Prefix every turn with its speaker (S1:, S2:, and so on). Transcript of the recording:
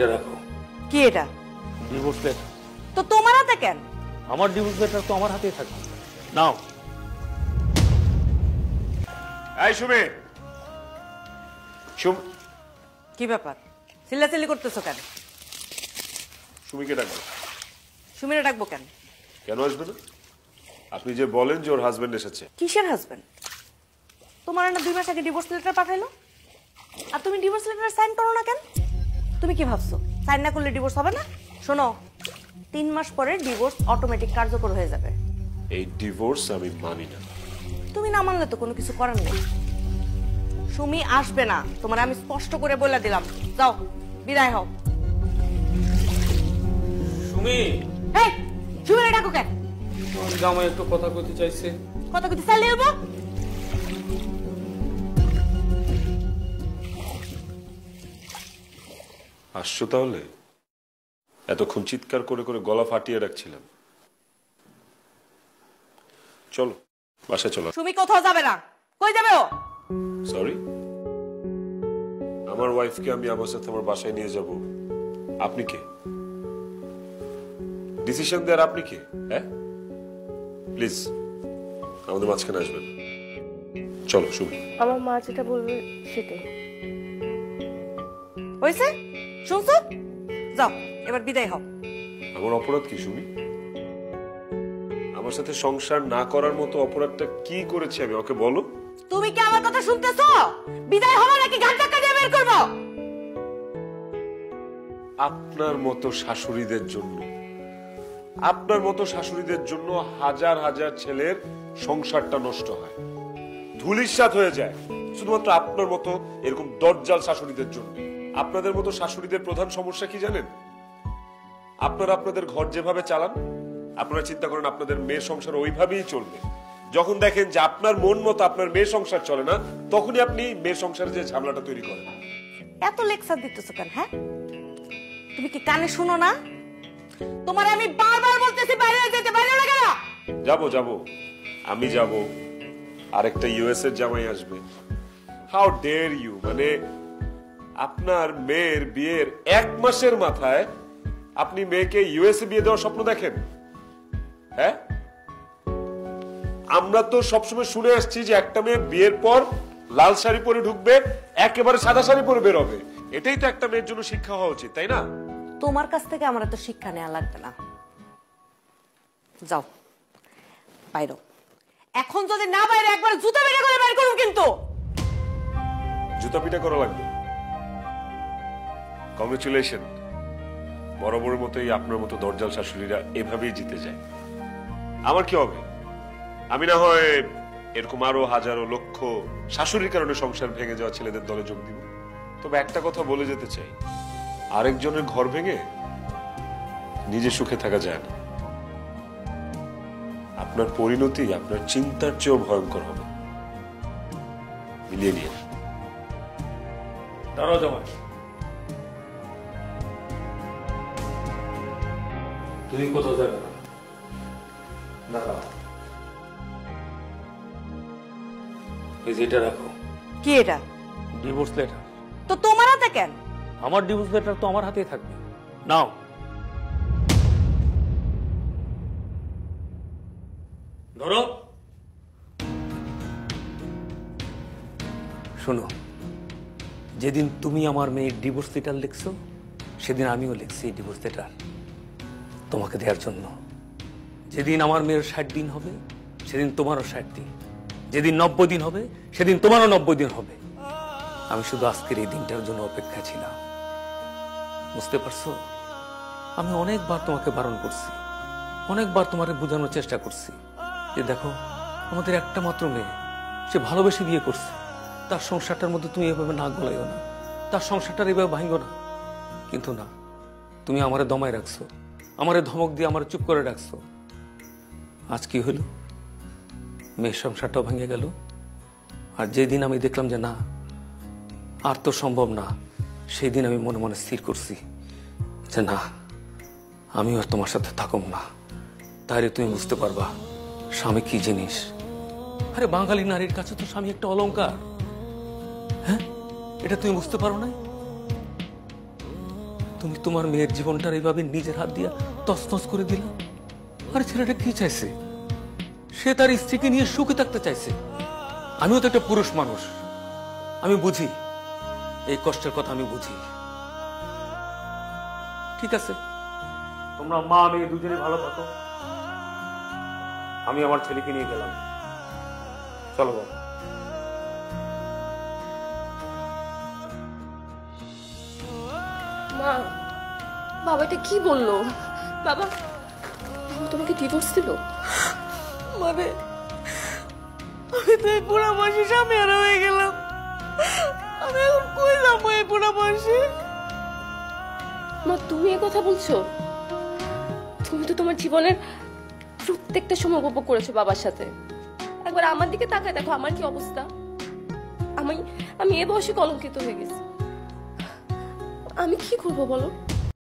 S1: রাখো।
S2: কি এটা?
S1: Divorce letter.
S2: তো তোমার হাতে কেন?
S1: আমার ডিভোর্স লেটার তো আমার হাতেই থাকবে। নাও।
S3: এই সুমি,
S2: কি ব্যাপার, চিল্লাচিল্লি করতেছো কেন?
S3: সুমিকে ডাকবো।
S2: সুমিরে ডাকবো কেন?
S3: কেন আসবে না? আপনি যে বলেন যে ওর হাজবেন্ড এসেছে।
S2: কিসের হাজবেন্ড? তোমার না 2 মাস আগে ডিভোর্স লেটার পাঠাইলো, আর তুমি ডিভোর্স লেটার সাইন করো না কেন? তুমি কি ভাবছো সাইন না করলে ডিভোর্স হবে না? শোনো, 3 মাস পরে ডিভোর্স অটোমেটিক কার্যকর হয়ে যাবে।
S3: এই ডিভোর্স আমি মানি না।
S2: তুমি না মানলে তো কোনো কিছু করার নেই। সুমি আসবে না, তোমার আমি স্পষ্ট করে বলে দিলাম। যাও, বিদায় হও।
S1: সুমি,
S2: এই সুমিরে ডাকো কেন?
S1: জামাই একটু কথা কইতে চাইছে।
S2: কথা কইতে চাইলে হবো?
S3: আসছো তাহলে? এতক্ষণ চিৎকার করে করে গলা ফাটিয়ে রাখছিলাম। চলো বাসায় চলো।
S2: সুমি কোথাও যাবে না। কই যাবে ও?
S3: সরি, আমার ওয়াইফকে আমি আমার সাথে আমার বাসায় নিয়ে যাব। আপনি কে? ডিসিশন দেওয়ার আপনি কে? হ্যাঁ, প্লিজ আমাদের মাঝখানে আসবেন। চলো সুমি।
S4: আমার মা যেটা বলবে সেটাই।
S2: হইছে? শুনছো? যাও, এবার বিদায় হও।
S3: আমার অপরাধ কি সুমি? আমার সাথে সংসার না করার মতো অপরাধটা কি করেছি আমি? ওকে বলো।
S2: তুমি কি আমার কথা শুনতেছো? বিদায় হবো নাকি ঘাট ধাক্কা দিয়ে বের করবো?
S3: আপনার মতো শাশুড়িদের জন্য, আপনার মতো শাশুড়িদের জন্য হাজার হাজার ছেলের সংসারটা নষ্ট হয়, ধূলিসাৎ হয়ে যায়, শুধুমাত্র আপনার মতো এরকম দজ্জাল শাশুড়িদের জন্য। আপনাদের মতো শাশুড়িদের প্রধান সমস্যা কি জানেন? আপনারা আপনাদের ঘর যেভাবে চালান, আপনারা চিন্তা করেন আপনাদের মেয়ের সংসার ওইভাবেই চলবে। যখন দেখেন যে আপনার মন মতো আপনার মেয়ের সংসার চলে না, তখনই আপনি মেয়ের সংসারে যে ঝামেলাটা তৈরি করেন।
S2: এত লেকচার দিতেছো কেন? হ্যাঁ, তুমি কি কানে শুনো না? তোমার আমি বারবার বলতেছি বাইরে যেতে, বাইরে না কেন?
S3: যাবো যাবো, আমি যাব, আরেকটা ইউএস এর জামাই আসবে। How dare you! মানে আপনার মেয়ের বিয়ের 1 মাসের মাথায় আপনি মেয়েকে ইউএসএ বিয়ে দেওয়ার স্বপ্ন দেখেন? হ্যাঁ, আমরা তো সবসময় শুনে আসছি যে একটা মেয়ে বিয়ের পর লাল শাড়ি পরে ঢুকবে, একেবারে সাদা শাড়ি পরে বের হবে। এটাই তো একটা মেয়ের জন্য শিক্ষা হওয়া উচিত, তাই না?
S2: তোমার কাছ থেকে আমার তো শিক্ষা নেওয়া লাগবে না। যাও বাইরে। এখন যদি না বাইরে, একবার জুতা বের করে বের করুন কিন্তু।
S3: জুতা পিটা করা লাগবে। কংগ্রেচুলেশন, বরাবরের মতোই আপনার মতো দরজাল শাশুড়িরা এভাবেই জিতে যায়। আমার কি হবে? আমি না হয় এরকম আরো হাজারো লক্ষ শাশুড়ির কারণে সংসার ভেঙে যাওয়া ছেলেদের দলে যোগ দিব। তবে একটা কথা বলে যেতে চাই, আরেকজনের ঘর ভেঙে নিজে সুখে থাকা যায় না। আপনার পরিণতি আপনার চিন্তার চেয়েও ভয়ঙ্কর হবে। মিলিয়ে নিয়ে
S1: দাঁড়াও জামাই, তুমি কোথাও যাবে না। দাঁড়াও, এই যে এটা রাখো।
S2: কি এটা?
S1: Divorce letter.
S2: তো তোমার হাতে কেন?
S1: আমার ডিভোর্স লেটার তো আমার হাতেই থাকবে। নাও। ধরো। শোনো, যেদিন তুমি আমার মেয়ের ডিভোর্স লেটার লিখছো, সেদিন আমিও লিখছি ডিভোর্স লেটার তোমাকে দেওয়ার জন্য। যেদিন আমার মেয়ের 60 দিন হবে, সেদিন তোমারও 60 দিন। যেদিন 90 দিন হবে, সেদিন তোমারও 90 দিন হবে। আমি শুধু আজকের এই দিনটার জন্য অপেক্ষা ছিলাম। বুঝতে পারছো? আমি অনেকবার তোমাকে বারণ করছি, অনেকবার তোমাকে বোঝানোর চেষ্টা করছি যে দেখো, আমাদের একটা মাত্র মেয়ে, সে ভালোবেসে বিয়ে করছে, তার সংসারটার মধ্যে তুমি এভাবে নাক গলাইও না, তার সংসারটার এভাবে ভাঙো না। কিন্তু না, তুমি আমারে দমায় রাখছো, আমারে ধমক দিয়ে আমার চুপ করে রাখছো। আজ কি হলো? মেয়ের সংসারটাও ভেঙে গেল। আর যেদিন আমি দেখলাম যে না, আর তো সম্ভব না, সেই দিন আমি মনে মনে স্থির করছি যে না, আমি আর তোমার সাথে থাকুম না। তাইলে তুমি বুঝতে পারবা স্বামী কি জিনিস। আরে বাঙালি নারীর কাছে তো স্বামী একটা অলংকার। হ্যাঁ, এটা তুমি বুঝতে পারো না? তুমি তোমার মেয়ের জীবনটার এইভাবে নিজের হাত দিয়ে তছনছ করে দিলা। আর ছেলেটা কি চাইছে? সে তার স্ত্রীকে নিয়ে সুখে থাকতে চাইছে। আমিও তো একটা পুরুষ মানুষ, আমি বুঝি এই কষ্টের কথা, আমি বুঝি। ঠিক আছে, তোমরা মা মেয়ে দুজনে ভালো থাকো, আমি আমার ছেলেকে নিয়ে গেলাম। চলো বাবা।
S4: মা, বাবা এটা কি বললো? বাবা বাবা তোমাকে ডিভোর্স দিল?
S2: মানে আমি তো এই বুড়া বয়সে স্বামী হারা হয়ে গেলাম। আমি এখন কই যাবো এই বুড়া বয়সে?
S4: মা তুমি এ কথা বলছো? তুমি তো তোমার জীবনের প্রত্যেকটা সময় উপভোগ করেছো বাবার সাথে। একবার আমার দিকে তাকায় দেখো আমার কি অবস্থা। আমি এ বয়সে কলঙ্কিত হয়ে গেছি। আমি কি করবো বলো?